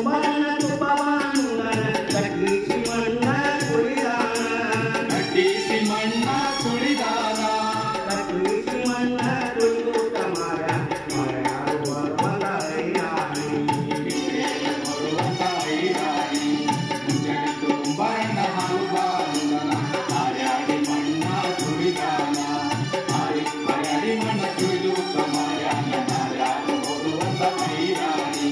ಕುಂಬಾರನ ತುಪ್ಪವಾನುಂಗನ ಕಟ್ಟಿಸಿ ಮಣ್ಣ ಕುಳಿದಾನ ಕಟ್ಟಿಸಿ ಮಣ್ಣ ತುಳಿದಾನ ಕಟ್ಟಿಸಿ ಮಣ್ಣ ತುಳಿಯೂತ ಮಾರ ಮರೆಯಾರು ಬರುವಂತ ಐರಾಣಿ ಬರುವಂತ ಐರಾಣಿ ಮುಂಜಾನೆದ್ದು ಕುಂಬಾರನ ಹಾಲು ಬಾನುಂಗನ ಹಾರ್ಯಾಡಿ ಮಣ್ಣ ತುಳಿದಾನ ಹಾರ್ಯಾಡಿ ಮಣ್ಣ ತುಳಿಯೂತ ಮಾರ್ಯಾನ ಹಾರ್ಯಾರು ಬರುವಂತ ಐರಾಣಿ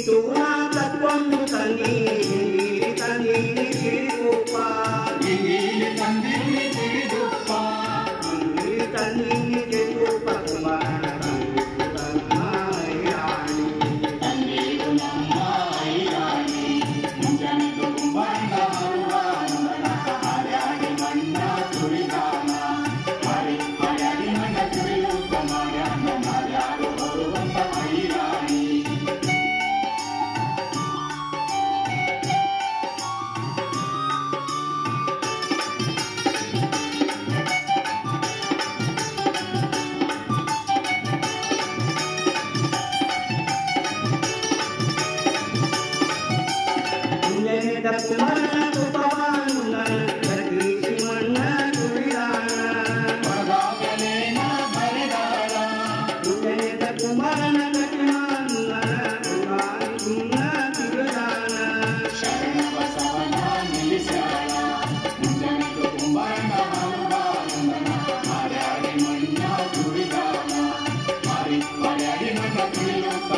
ತೂನ ತಕ್ಕೊಂಡು ತಂದೀನಿ ತಂದೀನಿ ತಿಳಿದುಪ್ಪ ಇಂಗೀಲಿ ತಂದೀನಿ ತಿಳಿದುಪ್ಪ ತಂದೀನಿ ತಂದೀನಿ ತಿಳಿದುಪ್ಪ ಕುಂಬಾರನ ತನ್ನ ಐರಾಣಿ ತಂದೀರು ನಮ್ಮ ಐರಾಣಿ ಮುಂಜಾನೆದ್ದು ಕುಂಬಾರನ ಹಾಲು ಬಾನುಂಗನ ಹಾರ್ಯಾಡಿ ಮಣ್ಣ ತುಳಿದಾನ ಹಾರ್ಯಾಡಿ ಮಣ್ಣ ತುಳಿಯೂತ ಮಾರ್ಯಾನ ಹಾರ್ಯಾರು ಬರುವಂತ ಐರಾಣಿ ಮುಂಜಾನೆದ ಕುಂಬಾರನ ತುಪ್ಪವಾನುಂಗನ ಕಟ್ಟಿಸಿ ಮಣ್ಣ ತುಳಿದಾನ ಬರದಾಗಲೇನ ಬರೆದಾಳ ಮುಂಜಾನೆದ ಕುಂಬಾರನ ಕಟ್ಟಿಮಾನುಂಗನ ತುಗಾರಿ ಸುಣ್ಣ ತಿರುದಾನ ಶರಣ ಬಸವನ ನಿಲ್ಲಿಸ್ಯಾಳ ಮುಂಜಾನೆದ್ದು ಕುಂಬಾರನ ಹಾಲು ಬಾನುಂಗನ ಹಾರ್ಯಾಡಿ ಮಣ್ಣ ತುಳಿದಾನ ಹಾರ್ಯಾಡಿ ಮಣ್ಣ ತುಳಿಯೂತ